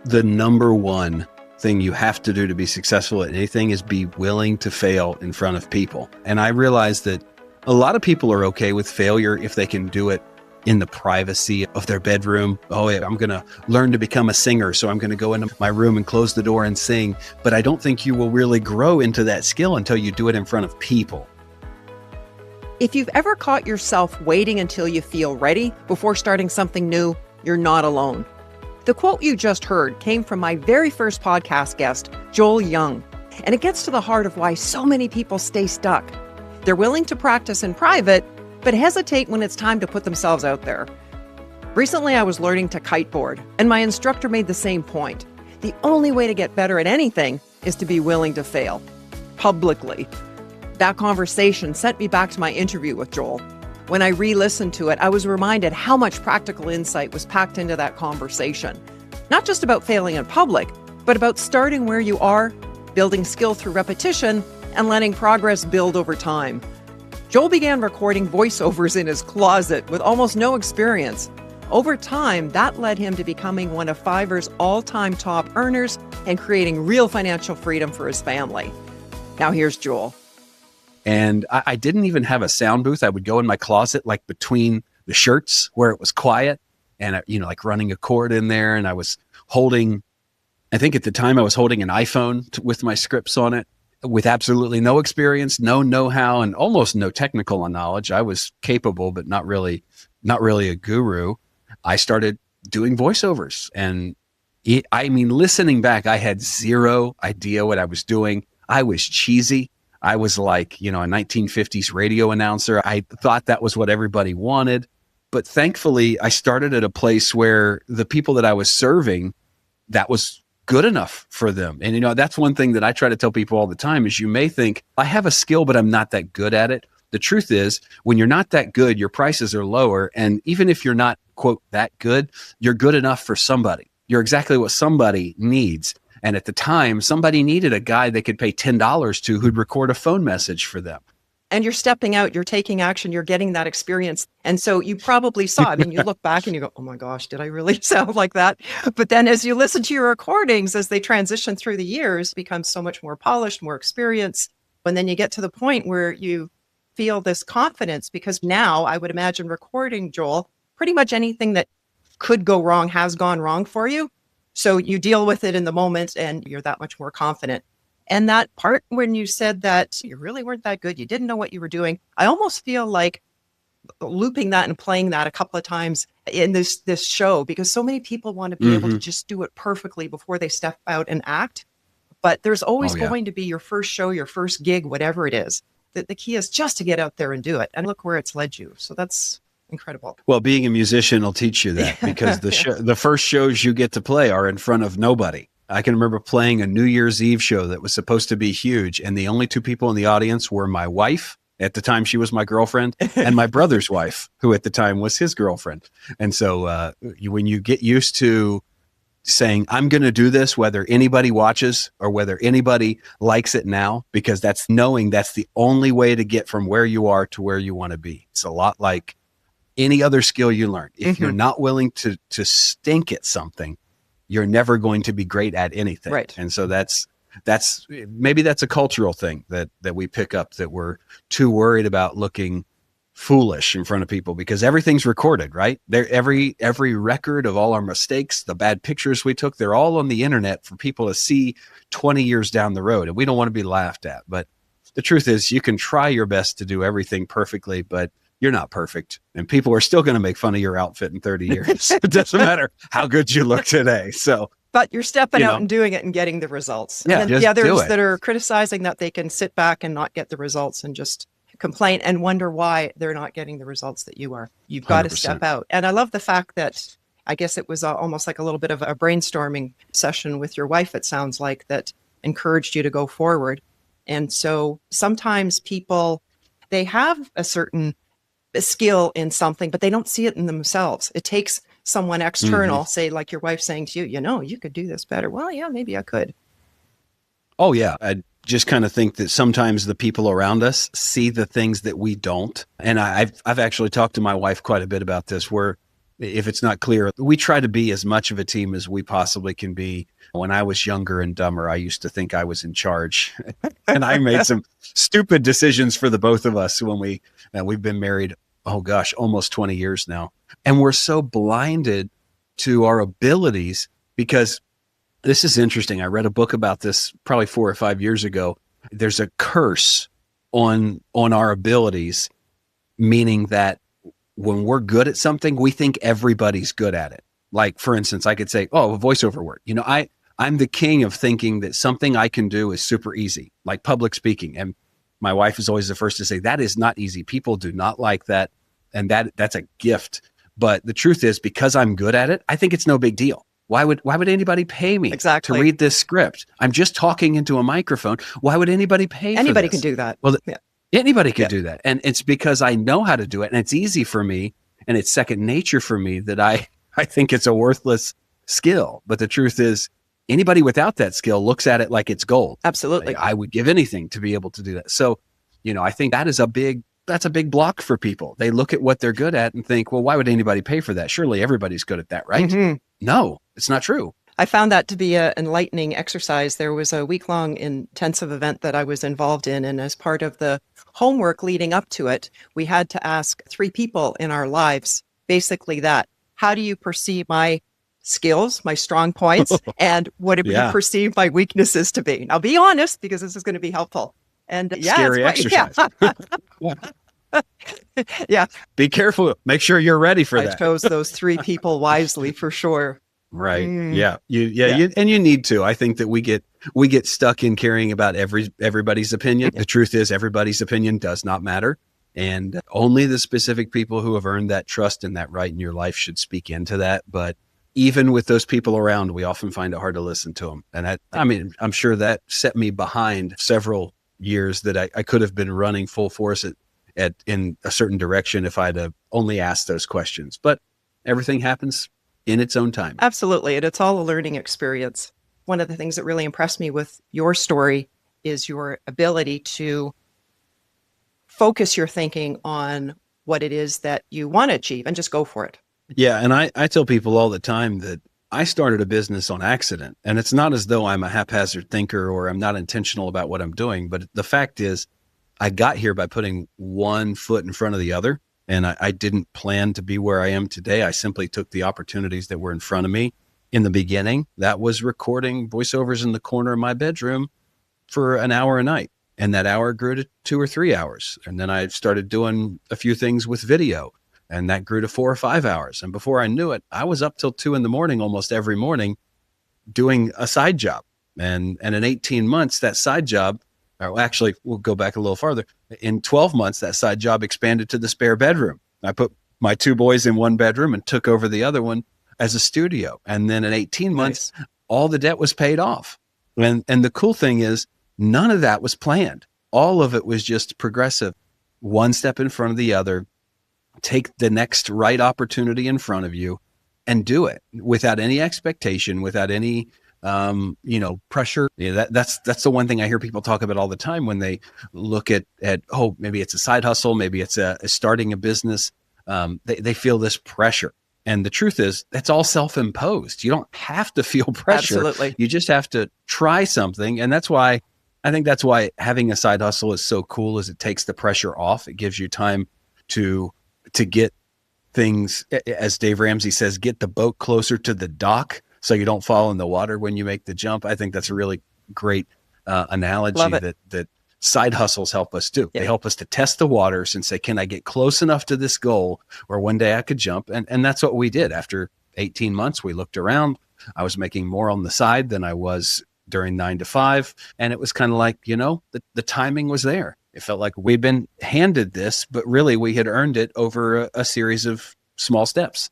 the number one thing you have to do to be successful at anything is be willing to fail in front of people. And I realized that a lot of people are okay with failure if they can do it in the privacy of their bedroom. Oh, yeah, I'm going to learn to become a singer, so I'm going to go into my room and close the door and sing. But I don't think you will really grow into that skill until you do it in front of people. If you've ever caught yourself waiting until you feel ready before starting something new, you're not alone. The quote you just heard came from my very first podcast guest, Joel Young, and it gets to the heart of why so many people stay stuck. They're willing to practice in private, but hesitate when it's time to put themselves out there. Recently, I was learning to kiteboard, and my instructor made the same point. The only way to get better at anything is to be willing to fail, publicly. That conversation sent me back to my interview with Joel. When I re-listened to it, I was reminded how much practical insight was packed into that conversation. Not just about failing in public, but about starting where you are, building skill through repetition, and letting progress build over time. Joel began recording voiceovers in his closet with almost no experience. Over time, that led him to becoming one of Fiverr's all-time top earners and creating real financial freedom for his family. Now here's Joel. And I didn't even have a sound booth. I would go in my closet, like between the shirts where it was quiet and, like running a cord in there. And I was holding, I think at the time I was holding an iPhone with my scripts on it with absolutely no experience, no know-how, and almost no technical knowledge. I was capable, but not really a guru. I started doing voiceovers and listening back, I had zero idea what I was doing. I was cheesy. I was like, a 1950s radio announcer. I thought that was what everybody wanted. But thankfully, I started at a place where the people that I was serving, that was good enough for them. And, that's one thing that I try to tell people all the time is you may think, I have a skill, but I'm not that good at it. The truth is, when you're not that good, your prices are lower. And even if you're not, quote, that good, you're good enough for somebody. You're exactly what somebody needs. And at the time, somebody needed a guy they could pay $10 to who'd record a phone message for them. And you're stepping out, you're taking action, you're getting that experience. And so you probably saw, you look back and you go, oh my gosh, did I really sound like that? But then as you listen to your recordings, as they transition through the years, it becomes so much more polished, more experience. And then you get to the point where you feel this confidence because now I would imagine recording, Joel, pretty much anything that could go wrong has gone wrong for you. So you deal with it in the moment and you're that much more confident. And that part when you said that you really weren't that good, you didn't know what you were doing, I almost feel like looping that and playing that a couple of times in this show, because so many people want to be able to just do it perfectly before they step out and act. But there's always going to be your first show, your first gig, whatever it is. The key is just to get out there and do it. And look where it's led you. So that's incredible. Well, being a musician will teach you that because the first shows you get to play are in front of nobody. I can remember playing a New Year's Eve show that was supposed to be huge. And the only two people in the audience were my wife. At the time, she was my girlfriend, and my brother's wife, who at the time was his girlfriend. And so when you get used to saying, I'm going to do this, whether anybody watches or whether anybody likes it now, because that's knowing that's the only way to get from where you are to where you want to be. It's a lot like any other skill you learn. If you're not willing to stink at something, you're never going to be great at anything. Right. And so that's maybe that's a cultural thing that we pick up, that we're too worried about looking foolish in front of people because everything's recorded, right? Every record of all our mistakes, the bad pictures we took, they're all on the internet for people to see 20 years down the road. And we don't want to be laughed at. But the truth is you can try your best to do everything perfectly, but you're not perfect. And people are still going to make fun of your outfit in 30 years. It doesn't matter how good you look today. So, but you're stepping out and doing it and getting the results. Yeah, and then the others that are criticizing that they can sit back and not get the results and just complain and wonder why they're not getting the results that you are. You've got 100%. To step out. And I love the fact that I guess it was almost like a little bit of a brainstorming session with your wife, it sounds like, that encouraged you to go forward. And so sometimes people, they have a certain skill in something, but they don't see it in themselves. It takes someone external, say like your wife saying to you, you could do this better. Well, yeah, maybe I could. Oh yeah. I just kind of think that sometimes the people around us see the things that we don't. And I've actually talked to my wife quite a bit about this, where if it's not clear, we try to be as much of a team as we possibly can be. When I was younger and dumber, I used to think I was in charge and I made some stupid decisions for the both of us when we've been married, oh gosh, almost 20 years now. And we're so blinded to our abilities because this is interesting. I read a book about this probably 4 or 5 years ago. There's a curse on our abilities, meaning that when we're good at something, we think everybody's good at it. Like, for instance, I could say, oh, a voiceover work. I'm the king of thinking that something I can do is super easy, like public speaking. And my wife is always the first to say, that is not easy. People do not like that. And that's a gift. But the truth is, because I'm good at it, I think it's no big deal. Why would anybody pay me to read this script? I'm just talking into a microphone. Why would anybody pay for this? Anybody can do that. Well, anybody can do that. And it's because I know how to do it. And it's easy for me. And it's second nature for me that I think it's a worthless skill. But the truth is, anybody without that skill looks at it like it's gold. Absolutely. I would give anything to be able to do that. So, I think that's a big block for people. They look at what they're good at and think, well, why would anybody pay for that? Surely everybody's good at that, right? Mm-hmm. No, it's not true. I found that to be an enlightening exercise. There was a week-long intensive event that I was involved in, and as part of the homework leading up to it, we had to ask 3 people in our lives basically that. How do you perceive my skills, my strong points, and what do you perceive my weaknesses to be? Now, be honest, because this is going to be helpful. And scary exercise. Yeah. Be careful. Make sure you're ready for that. I chose those 3 people wisely for sure. Right. Yeah. You need to. I think that we get stuck in caring about everybody's opinion. The truth is, everybody's opinion does not matter. And only the specific people who have earned that trust and that right in your life should speak into that. But even with those people around, we often find it hard to listen to them. And I'm sure that set me behind several years that I could have been running full force in a certain direction if I'd have only asked those questions. But everything happens in its own time. Absolutely. And it's all a learning experience. One of the things that really impressed me with your story is your ability to focus your thinking on what it is that you want to achieve and just go for it. Yeah. And I tell people all the time that I started a business on accident, and it's not as though I'm a haphazard thinker or I'm not intentional about what I'm doing. But the fact is, I got here by putting one foot in front of the other. And I didn't plan to be where I am today. I simply took the opportunities that were in front of me. In the beginning, that was recording voiceovers in the corner of my bedroom for an hour a night. And that hour grew to 2 or 3 hours. And then I started doing a few things with video, and that grew to 4 or 5 hours. And before I knew it, I was up till 2 a.m. almost every morning doing a side job. And in 18 months, that side job, or actually, we'll go back a little farther. In 12 months, that side job expanded to the spare bedroom. I put my 2 boys in one bedroom and took over the other one as a studio. And then in 18 months, all the debt was paid off. And the cool thing is, none of that was planned. All of it was just progressive, one step in front of the other. Take the next right opportunity in front of you and do it without any expectation, without any pressure. That's the one thing I hear people talk about all the time when they look at maybe it's a side hustle, maybe it's starting a business. They feel this pressure. And the truth is, that's all self-imposed. You don't have to feel pressure. Absolutely. You just have to try something. And that's why having a side hustle is so cool, is it takes the pressure off. It gives you time to get things, as Dave Ramsey says, get the boat closer to the dock so you don't fall in the water when you make the jump. I think that's a really great analogy that side hustles help us do. Yeah. They help us to test the waters and say, can I get close enough to this goal where one day I could jump? And that's what we did. After 18 months, we looked around. I was making more on the side than I was during 9 to 5. And it was kind of like, the timing was there. It felt like we'd been handed this, but really we had earned it over a series of small steps.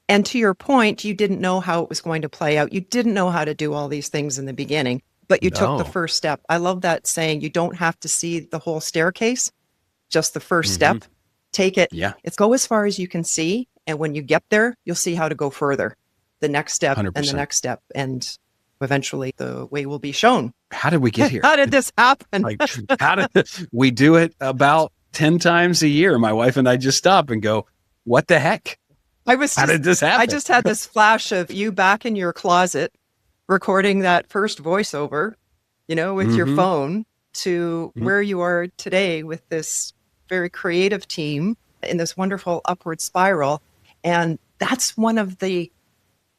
And to your point, you didn't know how it was going to play out. You didn't know how to do all these things in the beginning, but you took the first step. I love that saying, you don't have to see the whole staircase, just the first step. Take it. Yeah. It's go as far as you can see. And when you get there, you'll see how to go further. The next step 100%. And the next step. And eventually the way will be shown. How did we get here? How did this happen? We do it about 10 times a year. My wife and I just stop and go, what the heck? How did this happen? I just had this flash of you back in your closet recording that first voiceover, with your phone, to where you are today with this very creative team in this wonderful upward spiral. And that's one of the,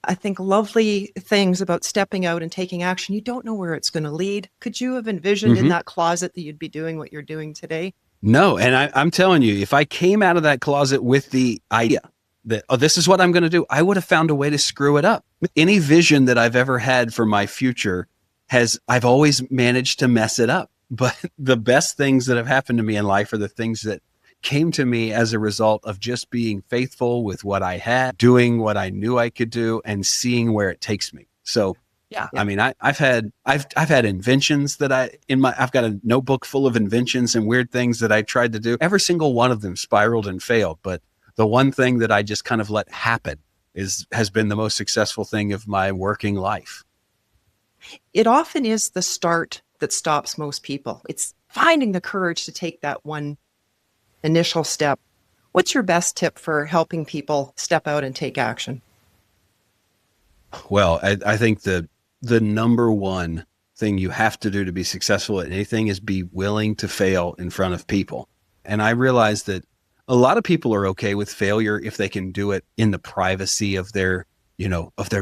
I think, lovely things about stepping out and taking action. You don't know where it's going to lead. Could you have envisioned in that closet that you'd be doing what you're doing today? No. And I'm telling you, if I came out of that closet with the idea that, oh, this is what I'm going to do, I would have found a way to screw it up. Any vision that I've ever had for my future I've always managed to mess it up. But the best things that have happened to me in life are the things that came to me as a result of just being faithful with what I had, doing what I knew I could do, and seeing where it takes me. So, yeah. I mean, I've had inventions that I've got a notebook full of inventions and weird things that I tried to do. Every single one of them spiraled and failed. But the one thing that I just kind of let happen has been the most successful thing of my working life. It often is the start that stops most people. It's finding the courage to take that one initial step. What's your best tip for helping people step out and take action? Well, I think the number one thing you have to do to be successful at anything is be willing to fail in front of people. And I realize that a lot of people are okay with failure if they can do it in the privacy of their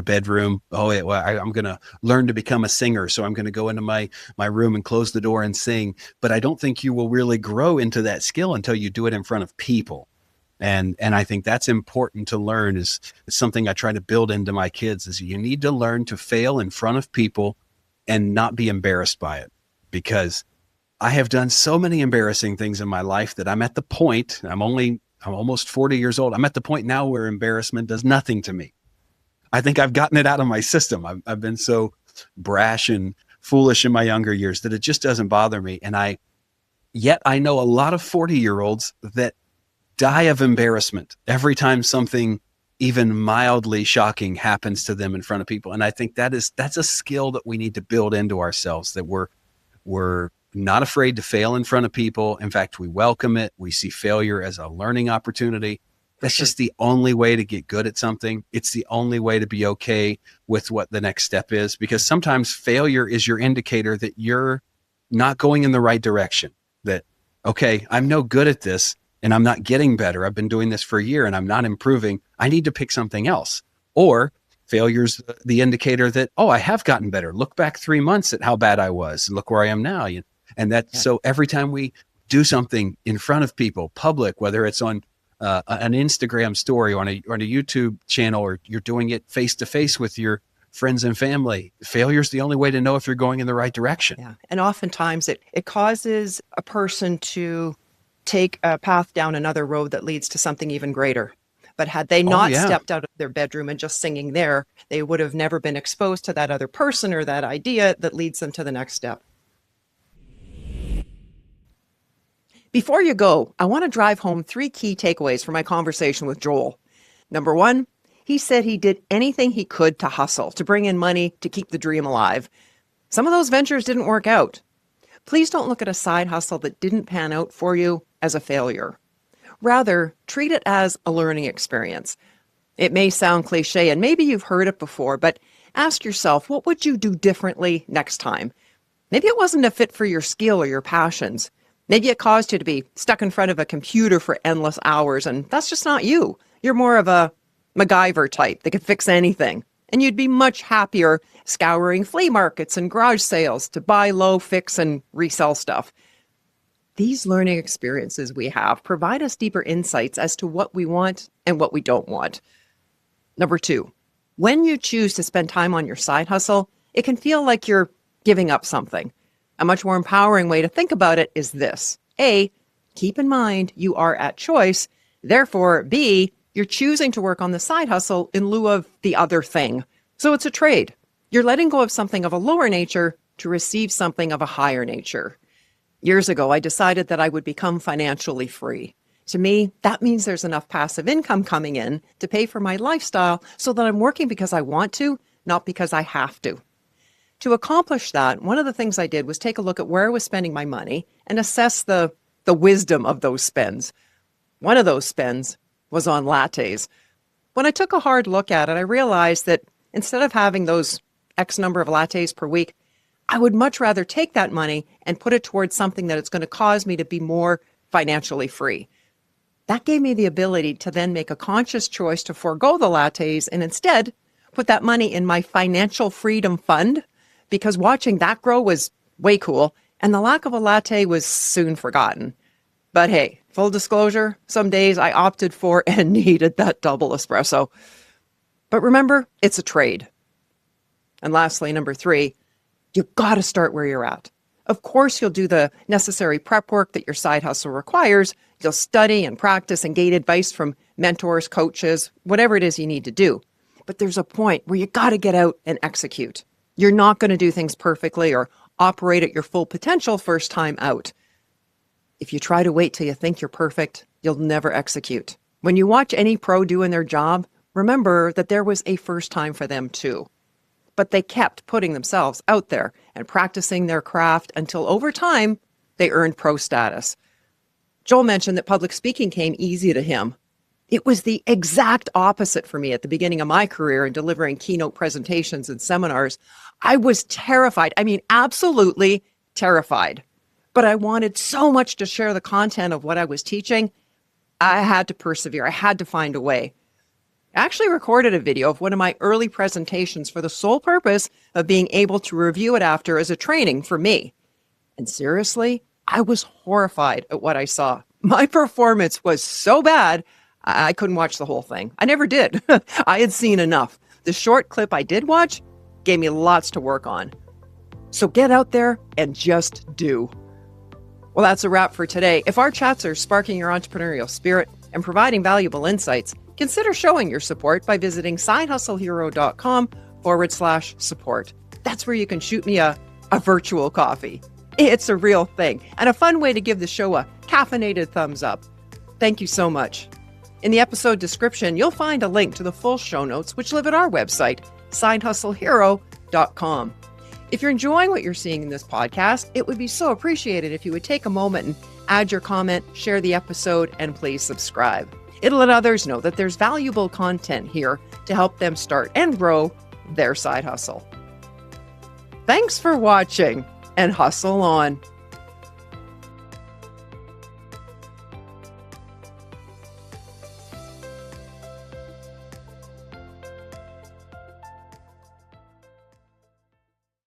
bedroom. Oh, I'm going to learn to become a singer. So I'm going to go into my room and close the door and sing. But I don't think you will really grow into that skill until you do it in front of people. And I think that's important to learn. Is something I try to build into my kids, is you need to learn to fail in front of people and not be embarrassed by it. Because I have done so many embarrassing things in my life that I'm at the point, I'm almost 40 years old. I'm at the point now where embarrassment does nothing to me. I think I've gotten it out of my system. I've been so brash and foolish in my younger years that it just doesn't bother me. And yet I know a lot of 40-year-olds that die of embarrassment every time something even mildly shocking happens to them in front of people. And I think that's a skill that we need to build into ourselves, that we're not afraid to fail in front of people. In fact, we welcome it. We see failure as a learning opportunity. That's just the only way to get good at something. It's the only way to be okay with what the next step is, because sometimes failure is your indicator that you're not going in the right direction. That, okay, I'm no good at this and I'm not getting better. I've been doing this for a year and I'm not improving. I need to pick something else. Or failure's the indicator that, oh, I have gotten better. Look back 3 months at how bad I was and look where I am now. So every time we do something in front of people, public, whether it's on an Instagram story or on a YouTube channel, or you're doing it face to face with your friends and family, failure is the only way to know if you're going in the right direction. Yeah. And oftentimes it causes a person to take a path down another road that leads to something even greater. But had they not stepped out of their bedroom and just singing there, they would have never been exposed to that other person or that idea that leads them to the next step. Before you go, I want to drive home 3 key takeaways from my conversation with Joel. Number 1, he said he did anything he could to hustle, to bring in money, to keep the dream alive. Some of those ventures didn't work out. Please don't look at a side hustle that didn't pan out for you as a failure. Rather, treat it as a learning experience. It may sound cliche, and maybe you've heard it before, but ask yourself, what would you do differently next time? Maybe it wasn't a fit for your skill or your passions. Maybe it caused you to be stuck in front of a computer for endless hours, and that's just not you. You're more of a MacGyver type that could fix anything. And you'd be much happier scouring flea markets and garage sales to buy low, fix, and resell stuff. These learning experiences we have provide us deeper insights as to what we want and what we don't want. Number 2, when you choose to spend time on your side hustle, it can feel like you're giving up something. A much more empowering way to think about it is this. A, keep in mind you are at choice. Therefore, B, you're choosing to work on the side hustle in lieu of the other thing. So it's a trade. You're letting go of something of a lower nature to receive something of a higher nature. Years ago, I decided that I would become financially free. To me, that means there's enough passive income coming in to pay for my lifestyle so that I'm working because I want to, not because I have to. To accomplish that, one of the things I did was take a look at where I was spending my money and assess the wisdom of those spends. One of those spends was on lattes. When I took a hard look at it, I realized that instead of having those X number of lattes per week, I would much rather take that money and put it towards something that it's going to cause me to be more financially free. That gave me the ability to then make a conscious choice to forego the lattes and instead put that money in my financial freedom fund, because watching that grow was way cool and the lack of a latte was soon forgotten. But hey, full disclosure, some days I opted for and needed that double espresso. But remember, it's a trade. And lastly, number 3, you've got to start where you're at. Of course, you'll do the necessary prep work that your side hustle requires. You'll study and practice and gain advice from mentors, coaches, whatever it is you need to do. But there's a point where you got to get out and execute. You're not going to do things perfectly or operate at your full potential first time out. If you try to wait till you think you're perfect, you'll never execute. When you watch any pro doing their job, remember that there was a first time for them too. But they kept putting themselves out there and practicing their craft until over time, they earned pro status. Joel mentioned that public speaking came easy to him. It was the exact opposite for me at the beginning of my career in delivering keynote presentations and seminars. I was terrified. I mean, absolutely terrified. But I wanted so much to share the content of what I was teaching. I had to persevere. I had to find a way. I actually recorded a video of one of my early presentations for the sole purpose of being able to review it after as a training for me. And seriously, I was horrified at what I saw. My performance was so bad, I couldn't watch the whole thing. I never did. I had seen enough. The short clip I did watch gave me lots to work on. So get out there and just do. Well, that's a wrap for today. If our chats are sparking your entrepreneurial spirit and providing valuable insights, consider showing your support by visiting sidehustlehero.com/support. That's where you can shoot me a virtual coffee. It's a real thing and a fun way to give the show a caffeinated thumbs up. Thank you so much. In the episode description, you'll find a link to the full show notes, which live at our website, sidehustlehero.com. If you're enjoying what you're seeing in this podcast, it would be so appreciated if you would take a moment and add your comment, share the episode, and please subscribe. It'll let others know that there's valuable content here to help them start and grow their side hustle. Thanks for watching, and hustle on.